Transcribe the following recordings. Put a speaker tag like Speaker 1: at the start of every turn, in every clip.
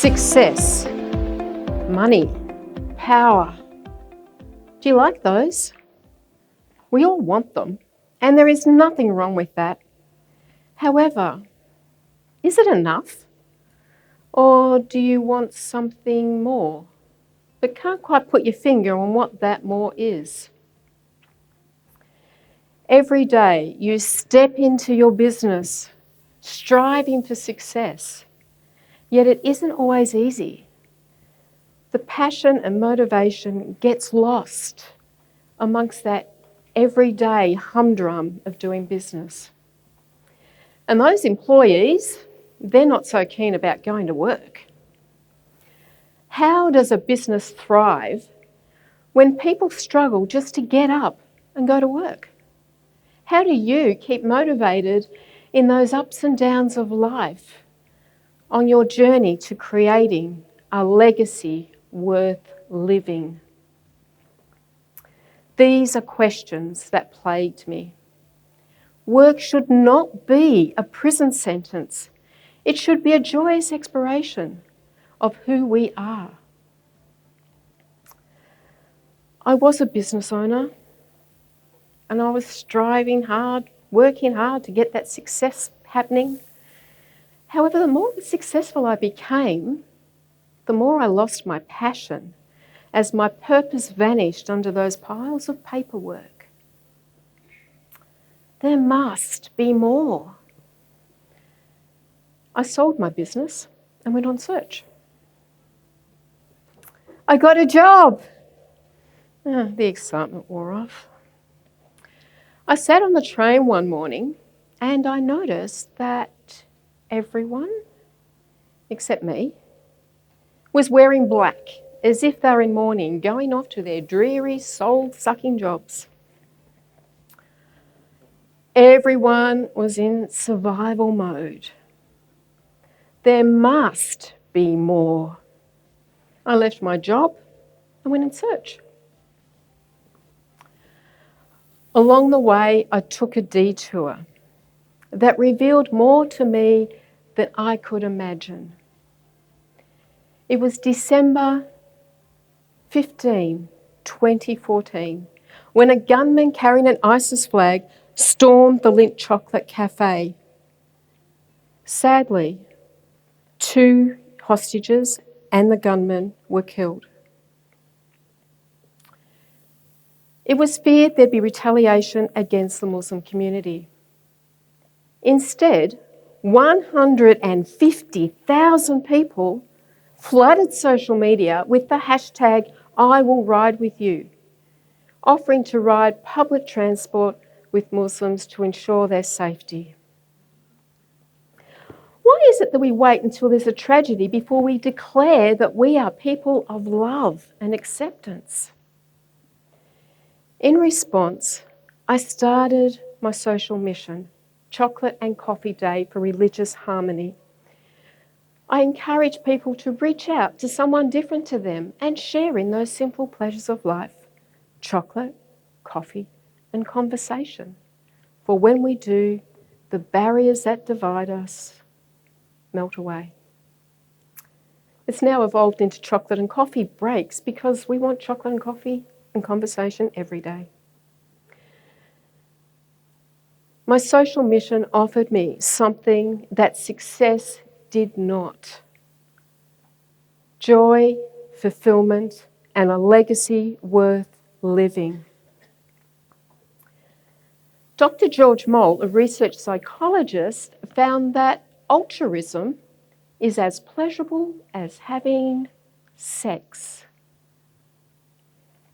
Speaker 1: Success, money, power. Do you like those? We all want them, and there is nothing wrong with that. However, is it enough? Or do you want something more, but can't quite put your finger on what that more is? Every day you step into your business, striving for success, yet it isn't always easy. The passion and motivation gets lost amongst that everyday humdrum of doing business. And those employees, they're not so keen about going to work. How does a business thrive when people struggle just to get up and go to work? How do you keep motivated in those ups and downs of life on your journey to creating a legacy worth living? These are questions that plagued me. Work should not be a prison sentence. It should be a joyous exploration of who we are. I was a business owner and I was striving hard, working hard to get that success happening. However, the more successful I became, the more I lost my passion as my purpose vanished under those piles of paperwork. There must be more. I sold my business and went on search. I got a job. The excitement wore off. I sat on the train one morning and I noticed that everyone, except me, was wearing black, as if they were in mourning, going off to their dreary, soul-sucking jobs. Everyone was in survival mode. There must be more. I left my job and went in search. Along the way, I took a detour that revealed more to me than I could imagine. It was December 15, 2014, when a gunman carrying an ISIS flag stormed the Lindt Chocolate Cafe. Sadly, 2 hostages and the gunman were killed. It was feared there'd be retaliation against the Muslim community. Instead, 150,000 people flooded social media with the hashtag #IWillRideWithYou, offering to ride public transport with Muslims to ensure their safety. Why is it that we wait until there's a tragedy before we declare that we are people of love and acceptance? In response, I started my social mission, Chocolate and Coffee Day for Religious Harmony. I encourage people to reach out to someone different to them and share in those simple pleasures of life, chocolate, coffee, and conversation. For when we do, the barriers that divide us melt away. It's now evolved into chocolate and coffee breaks because we want chocolate and coffee and conversation every day. My social mission offered me something that success did not. Joy, fulfillment, and a legacy worth living. Dr. George Moll, a research psychologist, found that altruism is as pleasurable as having sex.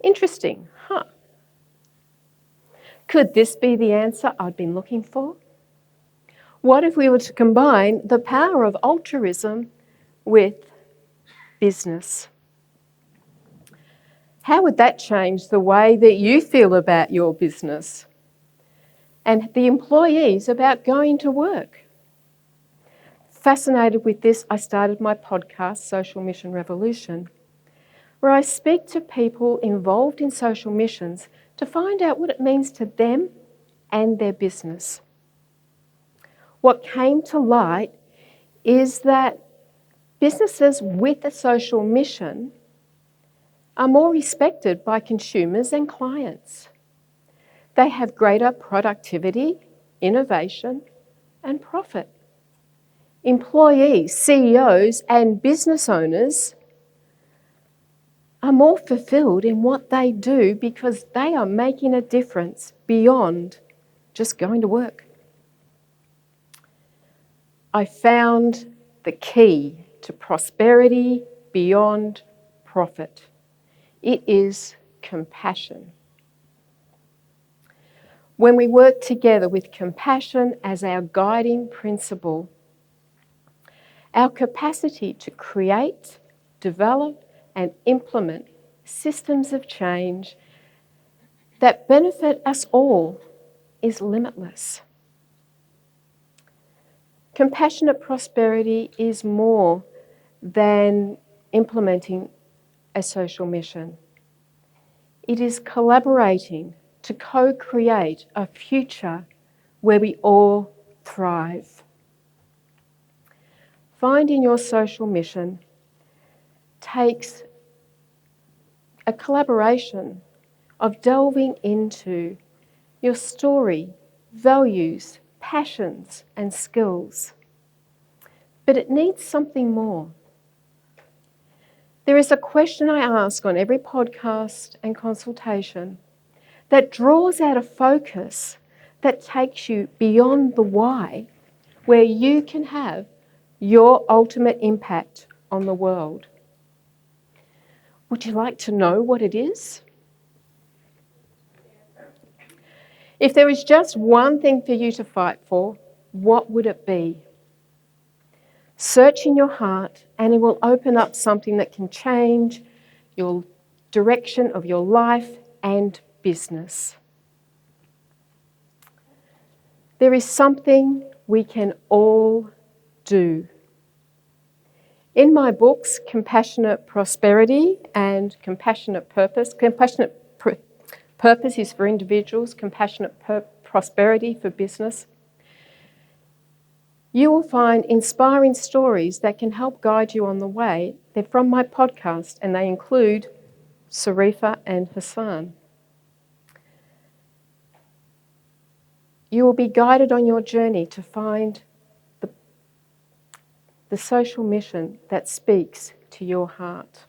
Speaker 1: Interesting, huh? Could this be the answer I'd been looking for? What if we were to combine the power of altruism with business? How would that change the way that you feel about your business and the employees about going to work? Fascinated with this, I started my podcast, Social Mission Revolution, where I speak to people involved in social missions to find out what it means to them and their business. What came to light is that Businesses with a social mission are more respected by consumers and clients. They have greater productivity, innovation, and profit. Employees, CEOs, and business owners are more fulfilled in what they do because they are making a difference beyond just going to work. I found the key to prosperity beyond profit. It is compassion. When we work together with compassion as our guiding principle, our capacity to create, develop, and implement systems of change that benefit us all is limitless. Compassionate prosperity is more than implementing a social mission. It is collaborating to co-create a future where we all thrive. Finding your social mission takes a collaboration of delving into your story, values, passions, and skills. But it needs something more. There is a question I ask on every podcast and consultation that draws out a focus that takes you beyond the why, where you can have your ultimate impact on the world. Would you like to know what it is? If there is just one thing for you to fight for, what would it be? Search in your heart and it will open up something that can change your direction of your life and business. There is something we can all do. In my books, Compassionate Prosperity and Compassionate Purpose, Purpose is for individuals, Compassionate Prosperity for business, you will find inspiring stories that can help guide you on the way. They're from my podcast and they include Sarifa and Hassan. You will be guided on your journey to find the social mission that speaks to your heart.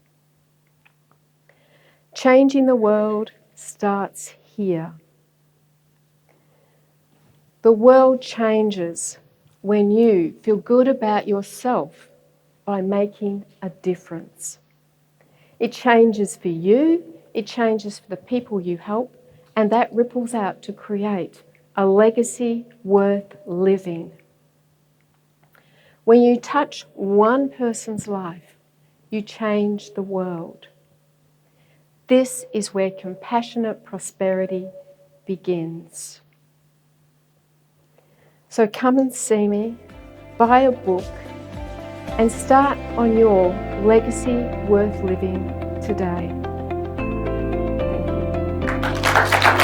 Speaker 1: Changing the world starts here. The world changes when you feel good about yourself by making a difference. It changes for you, it changes for the people you help, and that ripples out to create a legacy worth living. When you touch one person's life, you change the world. This is where compassionate prosperity begins. So come and see me, buy a book, and start on your legacy worth living today. Thank you.